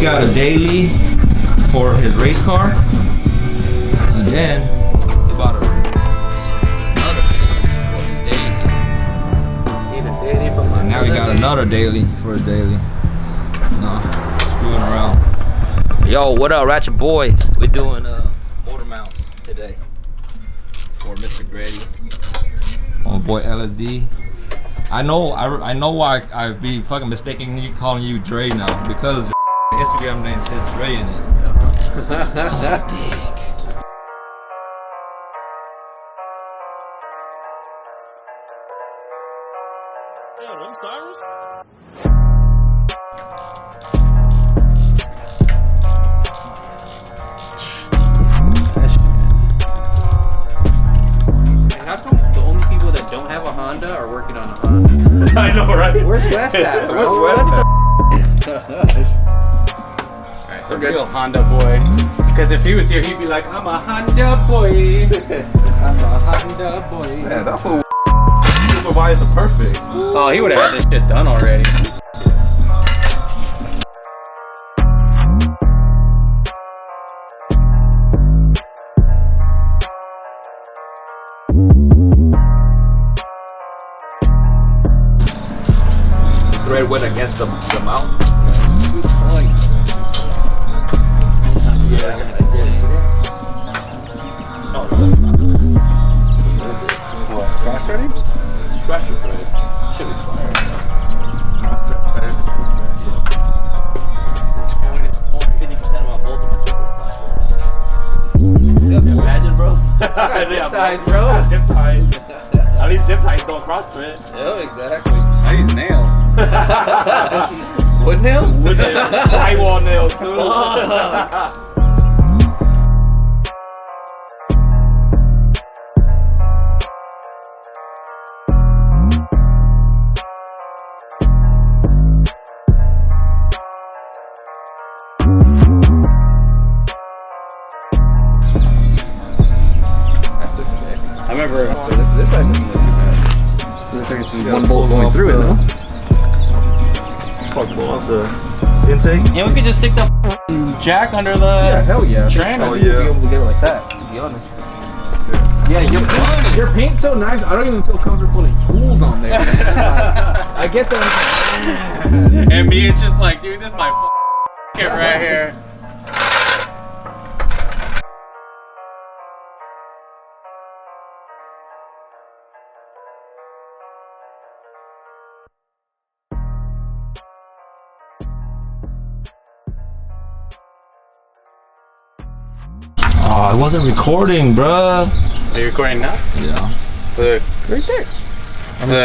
got a daily for his race car, and then he bought another daily for his daily. And now he got another daily for his daily. No, screwing around. Yo, what up, Ratchet Boys? We're doing motor mounts today for Mr. Greddy. Oh boy, LSD. I know why I be fucking mistaking you calling you Dre now, because your Instagram name says Dre in it. Awdeg. Damn, them Cyrus? How come the only people that don't have a Honda are working on a Honda? I know, right? Where's West at, bro? Where's West at? Alright, the real Honda boy. Because if he was here, he'd be like, I'm a Honda boy. I'm a Honda boy. Man, that fool supervised the perfect. Oh, he would have had this shit done already. Thread went against the mount. It's too tight. Yeah. What, cross threading? Scratch your thread. Should be fire. It's torn 50% of my both of my super Imagine, bro. Zip ties, bro. Zip ties. At least zip ties don't cross thread. Yeah, exactly. I use nails. Wood nails? Wood nails. Drywall nails, too. That's the stick. I remember this side doesn't look too bad. Looks like it's just one bolt going through it, though. Blow off the intake. Yeah, we could just stick the jack under the Hell yeah. tranny. Oh, You'd be yeah. able to get it like that, to be honest. Yeah, your paint's so nice, I don't even feel comfortable putting tools on there, man. It's like, I get them. And me, it's just like, dude, this is my kit right here. Oh, I wasn't recording, bruh. Are you recording now? Yeah. Look, Right there.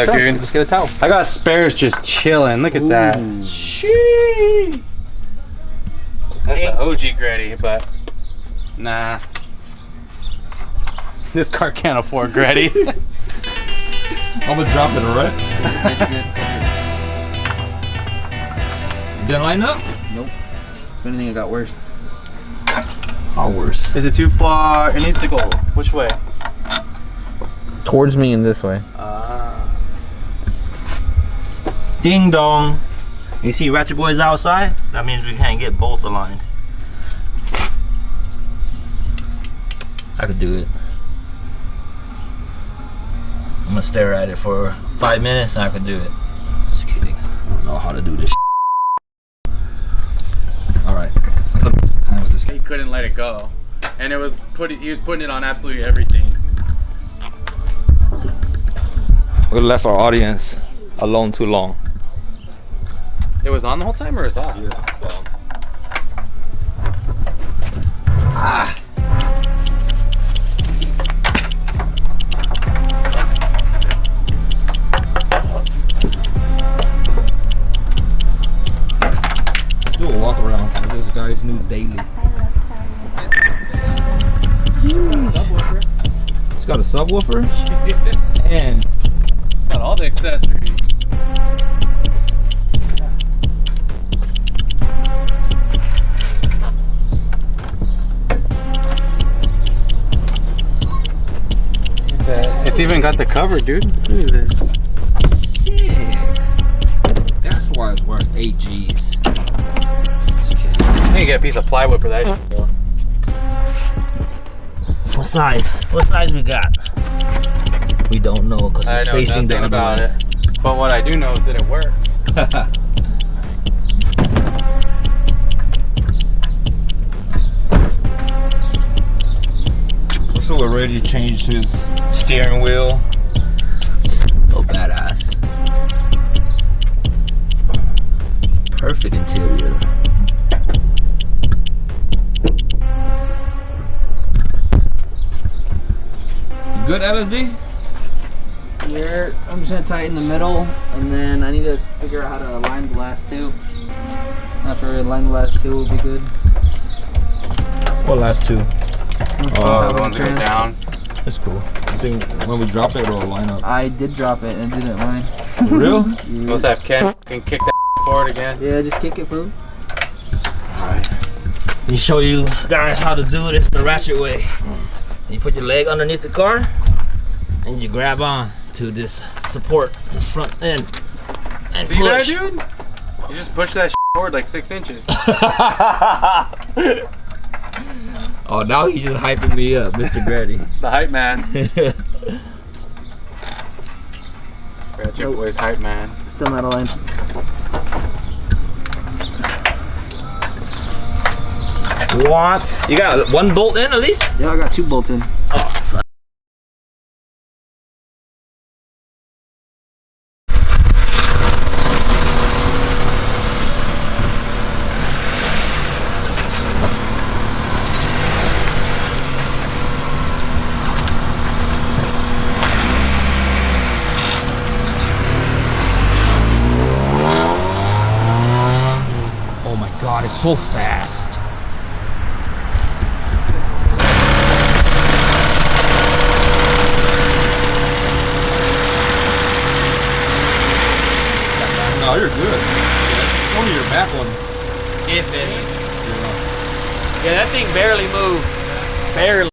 look, dude. Just get a towel. I got spares just chilling. Look at that. Sheesh. That's the OG Greddy, but nah. This car can't afford Greddy. I'm gonna drop it, alright? It didn't line up? Nope. If anything, it got worse. How worse? Is it too far? It needs to go. Which way? Towards me in this way. Ding dong. You see Ratchet Boys outside? That means we can't get bolts aligned. I could do it. I'm gonna stare at it for 5 minutes and I could do it. Just kidding. I don't know how to do this. Alright. Time with this. He couldn't let it go, and it was he was putting it on absolutely everything. We left our audience alone too long. It was on the whole time, or is off? Yeah, so. Let's do a walk around with this guy's new daily. It's got a subwoofer and Got all the accessories. It's even got the cover, dude. Look at this. sick. That's why it's worth 8 G's. Just kidding. I need to get a piece of plywood for that shit, though. What size? What size we got? We don't know because I it's know facing the nothing other about way. it. But what I do know is that it works. So we're ready to change his steering wheel. Oh, badass. Perfect interior. You good, LSD? Here, I'm just gonna tighten the middle, and then I need to figure out how to align the last two. After I align the last two will be good. What last two? Oh, the ones that go down. That's cool. I think when we drop it, it'll line up. I did drop it and it didn't line. For real? Yeah. Let's have Ken can kick that forward again. Yeah, just kick it, bro. Alright. Let me show you guys how to do this the ratchet way. You put your leg underneath the car and you grab on to this support in the front end and See push. that, dude? You just push that forward like 6 inches. Oh, now he's just hyping me up, Mr. Greddy. The hype man. Ratchet boy's hype man. Still not aligned. What? You got one bolt in at least? Yeah, I got 2 bolts in. Oh, fuck. Oh my god, it's so fast. No, you're good. It's only your back one. If any. Yeah, that thing barely moved. Barely.